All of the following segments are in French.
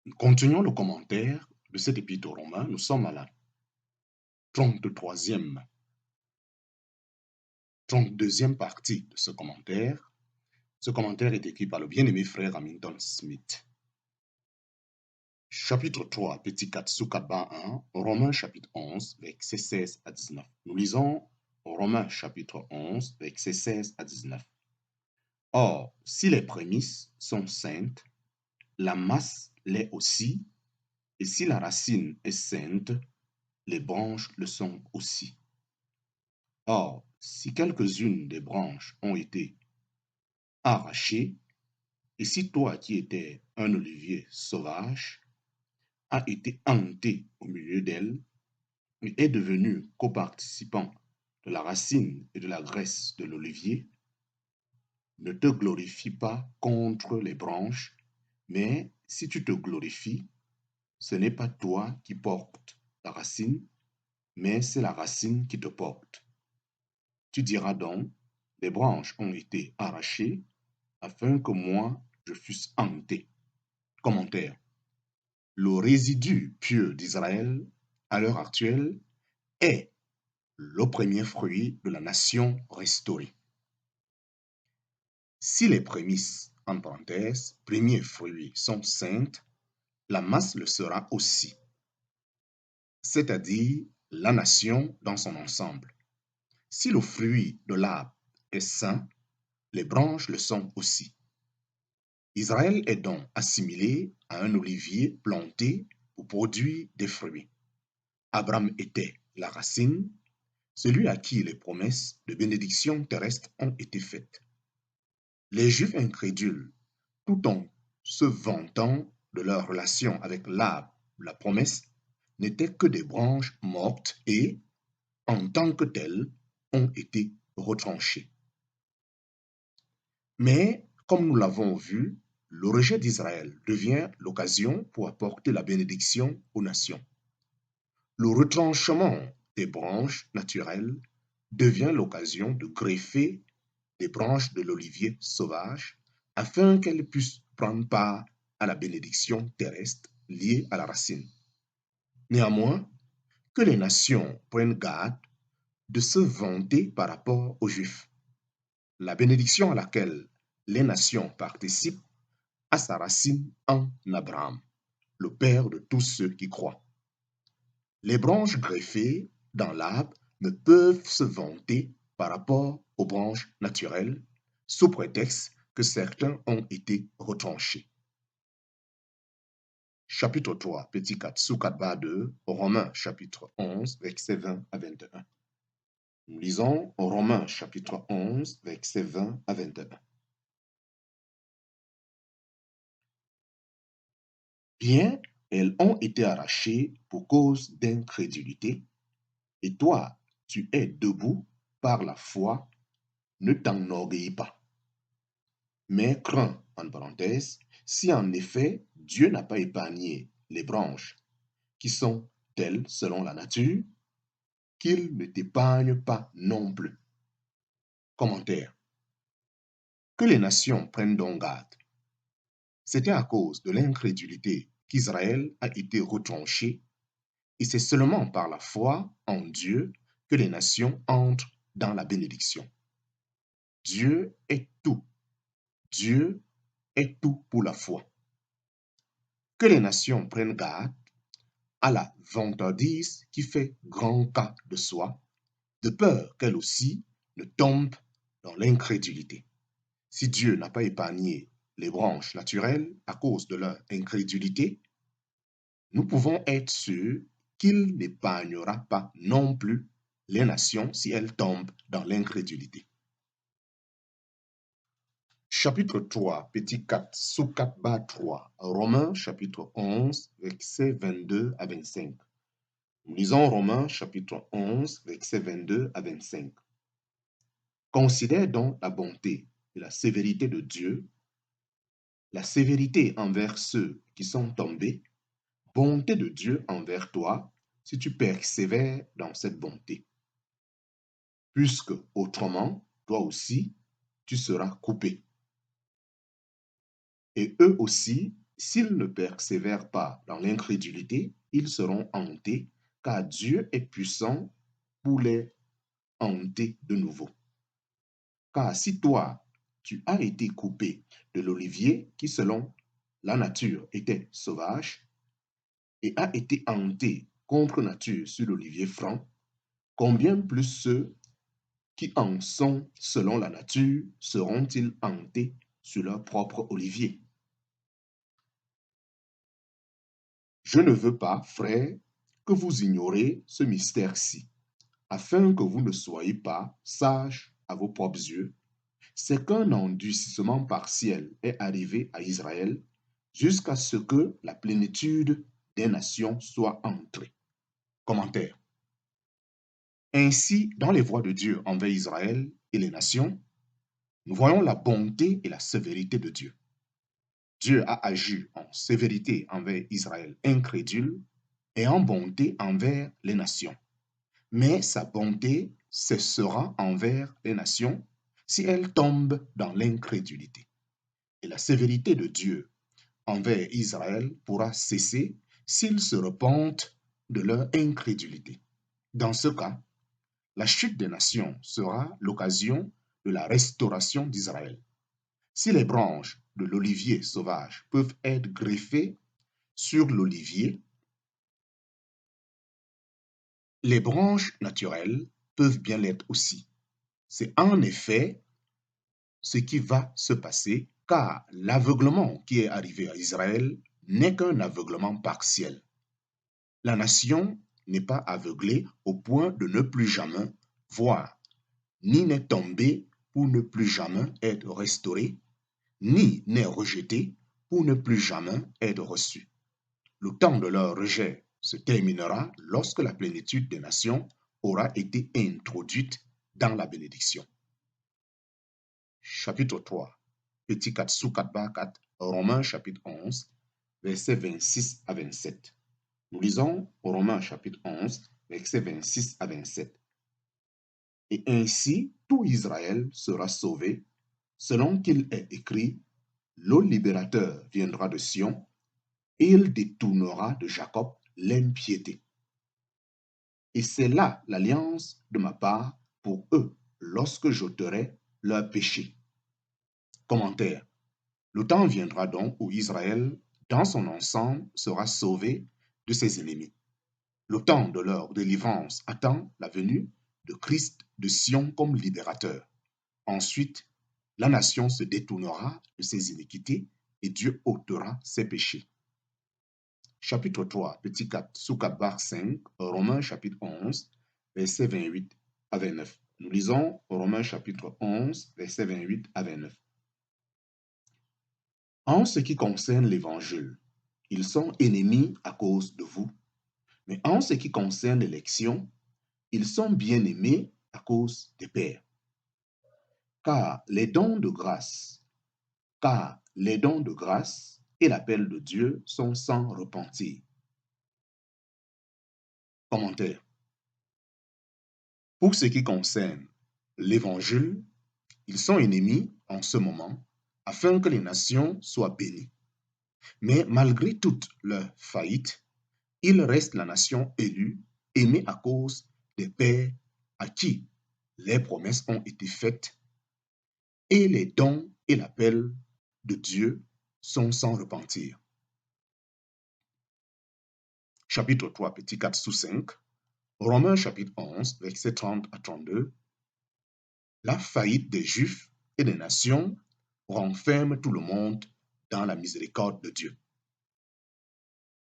Nous continuons le commentaire de cet épître aux Romains. Nous sommes à la 33e, 32e partie de ce commentaire. Ce commentaire est écrit par le bien-aimé frère Hamilton Smith. Chapitre 3, petit 4, sous 4 1, Romains chapitre 11, versets 16 à 19. Nous lisons Romains chapitre 11, versets 16 à 19. Or, si les prémices sont saintes, la masse l'est aussi, et si la racine est sainte, les branches le sont aussi. Or, si quelques-unes des branches ont été arrachées, et si toi qui étais un olivier sauvage as été hanté au milieu d'elles, et est devenu coparticipant de la racine et de la graisse de l'olivier, ne te glorifie pas contre les branches, mais si tu te glorifies, ce n'est pas toi qui portes la racine, mais c'est la racine qui te porte. Tu diras donc, les branches ont été arrachées afin que moi je fusse hanté. Commentaire. Le résidu pieux d'Israël, à l'heure actuelle, est le premier fruit de la nation restaurée. Si les prémices, en parenthèse, premiers fruits sont saintes, la masse le sera aussi, c'est-à-dire la nation dans son ensemble. Si le fruit de l'arbre est saint, les branches le sont aussi. Israël est donc assimilé à un olivier planté pour produire des fruits. Abraham était la racine, celui à qui les promesses de bénédiction terrestre ont été faites. Les Juifs incrédules, tout en se vantant de leur relation avec l'arbre, la promesse, n'étaient que des branches mortes et, en tant que telles, ont été retranchées. Mais, comme nous l'avons vu, le rejet d'Israël devient l'occasion pour apporter la bénédiction aux nations. Le retranchement des branches naturelles devient l'occasion de greffer des branches de l'olivier sauvage afin qu'elles puissent prendre part à la bénédiction terrestre liée à la racine. Néanmoins, que les nations prennent garde de se vanter par rapport aux Juifs. La bénédiction à laquelle les nations participent a sa racine en Abraham, le père de tous ceux qui croient. Les branches greffées dans l'arbre ne peuvent se vanter par rapport aux branches naturelles, sous prétexte que certains ont été retranchés. Chapitre 3, petit 4, sous 4 2, Romains chapitre 11, versets 20 à 21. Nous lisons Romains chapitre 11, versets 20 à 21. Bien, elles ont été arrachées pour cause d'incrédulité, et toi, tu es debout par la foi, ne t'enorgueillis pas. Mais crains, en parenthèse, si en effet Dieu n'a pas épargné les branches qui sont telles selon la nature, qu'il ne t'épargne pas non plus. Commentaire. Que les nations prennent donc garde. C'était à cause de l'incrédulité qu'Israël a été retranché, et c'est seulement par la foi en Dieu que les nations entrent dans la bénédiction. Dieu est tout. Dieu est tout pour la foi. Que les nations prennent garde à la vantardise qui fait grand cas de soi, de peur qu'elle aussi ne tombe dans l'incrédulité. Si Dieu n'a pas épargné les branches naturelles à cause de leur incrédulité, nous pouvons être sûrs qu'il n'épargnera pas non plus les nations si elles tombent dans l'incrédulité. Chapitre 3, petit 4, sous 4 3, Romains chapitre 11, versets 22 à 25. Nous lisons Romains chapitre 11, versets 22 à 25. Considère donc la bonté et la sévérité de Dieu, la sévérité envers ceux qui sont tombés, bonté de Dieu envers toi si tu persévères dans cette bonté. Puisque autrement, toi aussi, tu seras coupé. Et eux aussi S'ils ne persévèrent pas dans l'incrédulité, ils seront hantés, car Dieu est puissant pour les hanter de nouveau. Car si toi, tu as été coupé de l'olivier qui, selon la nature, était sauvage, et a été hanté contre nature sur l'olivier franc, combien plus ceux qui en sont selon la nature seront-ils hantés sur leur propre olivier? Je ne veux pas, frères, que vous ignorez ce mystère-ci, afin que vous ne soyez pas sages à vos propres yeux. C'est qu'un endurcissement partiel est arrivé à Israël jusqu'à ce que la plénitude des nations soit entrée. Commentaire. Ainsi, dans les voies de Dieu envers Israël et les nations, nous voyons la bonté et la sévérité de Dieu. Dieu a agi en sévérité envers Israël incrédule et en bonté envers les nations. Mais sa bonté cessera envers les nations si elles tombent dans l'incrédulité. Et la sévérité de Dieu envers Israël pourra cesser s'ils se repentent de leur incrédulité. Dans ce cas, la chute des nations sera l'occasion de la restauration d'Israël. Si les branches de l'olivier sauvage peuvent être greffées sur l'olivier, les branches naturelles peuvent bien l'être aussi. C'est en effet ce qui va se passer, car l'aveuglement qui est arrivé à Israël n'est qu'un aveuglement partiel. La nation n'est pas aveuglée au point de ne plus jamais voir, ni n'est tombée pour ne plus jamais être restaurée, ni n'est rejetée pour ne plus jamais être reçue. Le temps de leur rejet se terminera lorsque la plénitude des nations aura été introduite dans la bénédiction. Chapitre 3, petit 4 sous 4 bar 4, Romains chapitre 11, versets 26 à 27. Nous lisons Romains chapitre 11, versets 26 à 27. Et ainsi, tout Israël sera sauvé, selon qu'il est écrit, le libérateur viendra de Sion, et il détournera de Jacob l'impiété. Et c'est là l'alliance de ma part pour eux, lorsque j'ôterai leur péché. Commentaire. Le temps viendra donc où Israël, dans son ensemble, sera sauvé de ses ennemis. Le temps de leur délivrance attend la venue de Christ de Sion comme libérateur. Ensuite, la nation se détournera de ses iniquités et Dieu ôtera ses péchés. Chapitre 3, petit 4, sous 4 bar 5, Romains chapitre 11, versets 28 à 29. Nous lisons Romains chapitre 11, versets 28 à 29. En ce qui concerne l'évangile, ils sont ennemis à cause de vous, mais en ce qui concerne l'élection, ils sont bien-aimés à cause des pères. Car les dons de grâce et l'appel de Dieu sont sans repentir. Commentaire. Pour ce qui concerne l'évangile, ils sont ennemis en ce moment afin que les nations soient bénies. Mais malgré toute leur faillite, ils restent la nation élue, aimée à cause des pères à qui les promesses ont été faites et les dons et l'appel de Dieu sont sans repentir. Chapitre 3, petit 4 sous 5, Romains chapitre 11, versets 30 à 32. La faillite des Juifs et des nations renferme tout le monde dans la miséricorde de Dieu.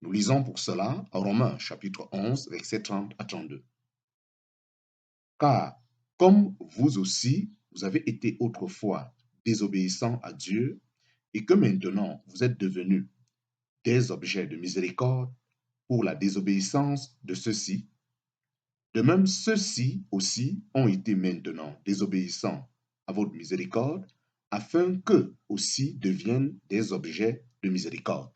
Nous lisons pour cela Romains chapitre 11, versets 30 à 32. Car, comme vous aussi, vous avez été autrefois désobéissants à Dieu, et que maintenant vous êtes devenus des objets de miséricorde pour la désobéissance de ceux-ci, de même ceux-ci aussi ont été maintenant désobéissants à votre miséricorde, afin qu'eux aussi deviennent des objets de miséricorde.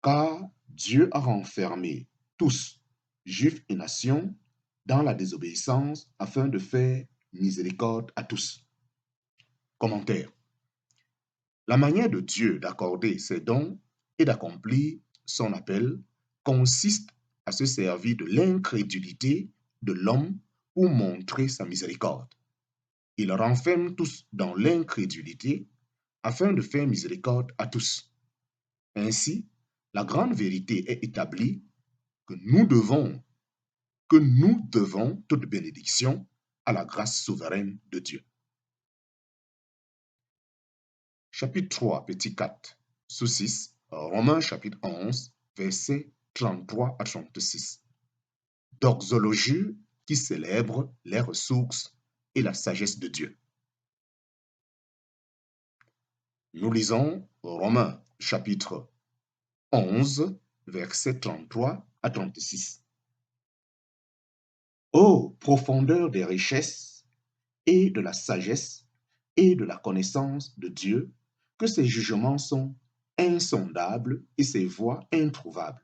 Car Dieu a renfermé tous, juifs et nations, dans la désobéissance afin de faire miséricorde à tous. Commentaire. La manière de Dieu d'accorder ses dons et d'accomplir son appel consiste à se servir de l'incrédulité de l'homme pour montrer sa miséricorde. Il renferme tous dans l'incrédulité afin de faire miséricorde à tous. Ainsi, la grande vérité est établie que nous devons toute bénédiction à la grâce souveraine de Dieu. Chapitre 3, petit 4, sous 6, Romains chapitre 11, versets 33 à 36. Doxologie qui célèbre les ressources et la sagesse de Dieu. Nous lisons Romains chapitre 11, versets 33 à 36. Ô profondeur des richesses et de la sagesse et de la connaissance de Dieu, que ses jugements sont insondables et ses voies introuvables.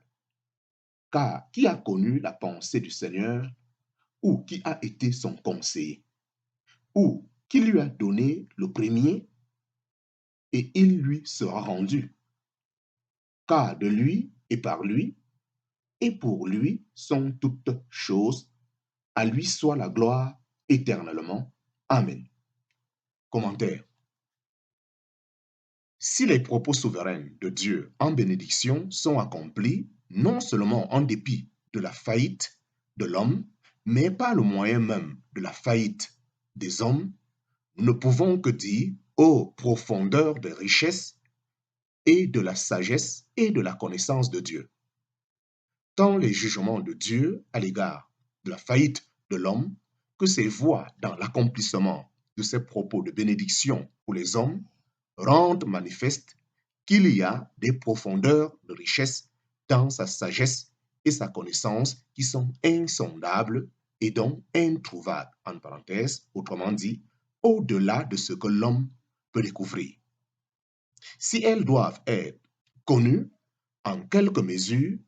Car qui a connu la pensée du Seigneur, ou qui a été son conseiller, ou qui lui a donné le premier, et il lui sera rendu. Car de lui et par lui et pour lui sont toutes choses. À lui soit la gloire éternellement. Amen. Commentaire. Si les propos souverains de Dieu en bénédiction sont accomplis, non seulement en dépit de la faillite de l'homme, mais par le moyen même de la faillite des hommes, nous ne pouvons que dire, ô profondeur des richesses et de la sagesse et de la connaissance de Dieu. Tant les jugements de Dieu à l'égard de la faillite de l'homme que ses voies dans l'accomplissement de ses propos de bénédiction pour les hommes rendent manifeste qu'il y a des profondeurs de richesse dans sa sagesse et sa connaissance qui sont insondables et donc introuvables, en parenthèse, autrement dit, au-delà de ce que l'homme peut découvrir. Si elles doivent être connues en quelque mesure,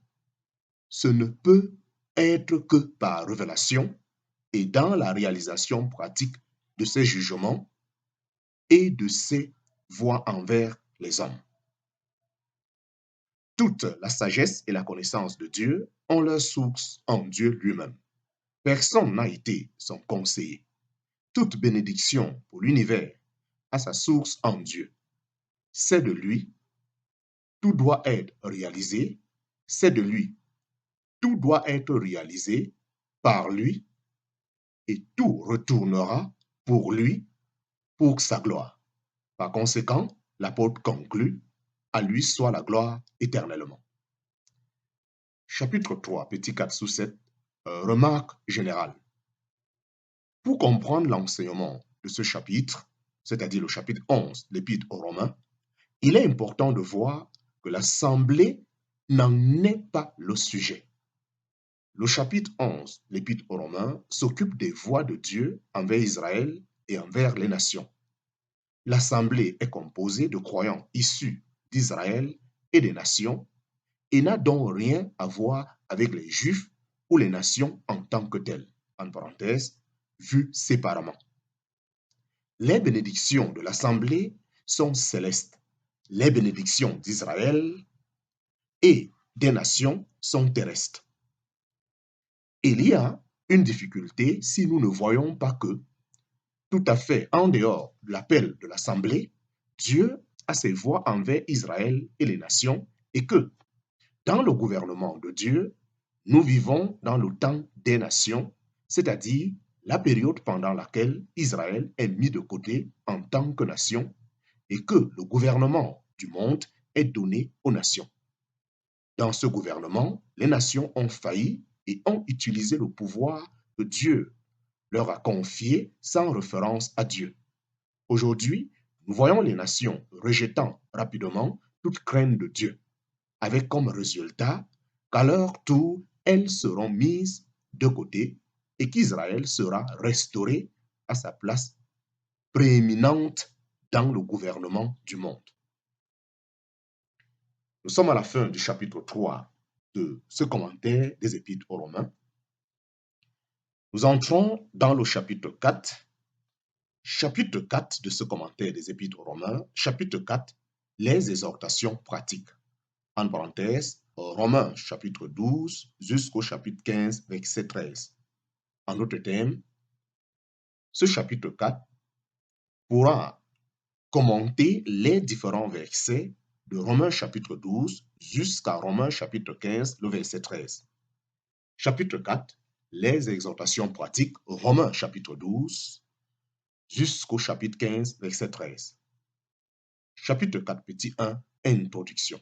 ce ne peut être que par révélation et dans la réalisation pratique de ses jugements et de ses voies envers les hommes. Toute la sagesse et la connaissance de Dieu ont leur source en Dieu lui-même. Personne n'a été son conseiller. Toute bénédiction pour l'univers a sa source en Dieu. C'est de lui, tout doit être réalisé, c'est de lui, tout doit être réalisé par lui et tout retournera pour lui, pour sa gloire. Par conséquent, l'apôtre conclut, à lui soit la gloire éternellement. Chapitre 3, petit 4 sous 7, remarque générale. Pour comprendre l'enseignement de ce chapitre, c'est-à-dire le chapitre 11, l'épître aux Romains, il est important de voir que l'assemblée n'en est pas le sujet. Le chapitre 11, l'épître aux Romains, s'occupe des voies de Dieu envers Israël et envers les nations. L'assemblée est composée de croyants issus d'Israël et des nations et n'a donc rien à voir avec les Juifs ou les nations en tant que telles, en parenthèse, vues séparément. Les bénédictions de l'assemblée sont célestes. Les bénédictions d'Israël et des nations sont terrestres. Il y a une difficulté si nous ne voyons pas que, tout à fait en dehors de l'appel de l'assemblée, Dieu a ses voies envers Israël et les nations et que, dans le gouvernement de Dieu, nous vivons dans le temps des nations, c'est-à-dire la période pendant laquelle Israël est mis de côté en tant que nation et que le gouvernement du monde est donné aux nations. Dans ce gouvernement, les nations ont failli et ont utilisé le pouvoir que Dieu leur a confié sans référence à Dieu. Aujourd'hui, nous voyons les nations rejetant rapidement toute crainte de Dieu, avec comme résultat qu'à leur tour, elles seront mises de côté et qu'Israël sera restauré à sa place prééminente dans le gouvernement du monde. Nous sommes à la fin du chapitre 3 de ce commentaire des Épîtres aux Romains. Nous entrons dans le chapitre 4. Chapitre 4 de ce commentaire des Épîtres aux Romains. Chapitre 4 les exhortations pratiques. En parenthèse, Romains chapitre 12 jusqu'au chapitre 15, verset 13. En d'autres termes, ce chapitre 4 pourra commenter les différents versets de Romains chapitre 12 jusqu'à Romains chapitre 15, le verset 13. Chapitre 4, les exhortations pratiques, Romains chapitre 12 jusqu'au chapitre 15, verset 13. Chapitre 4, petit 1, introduction.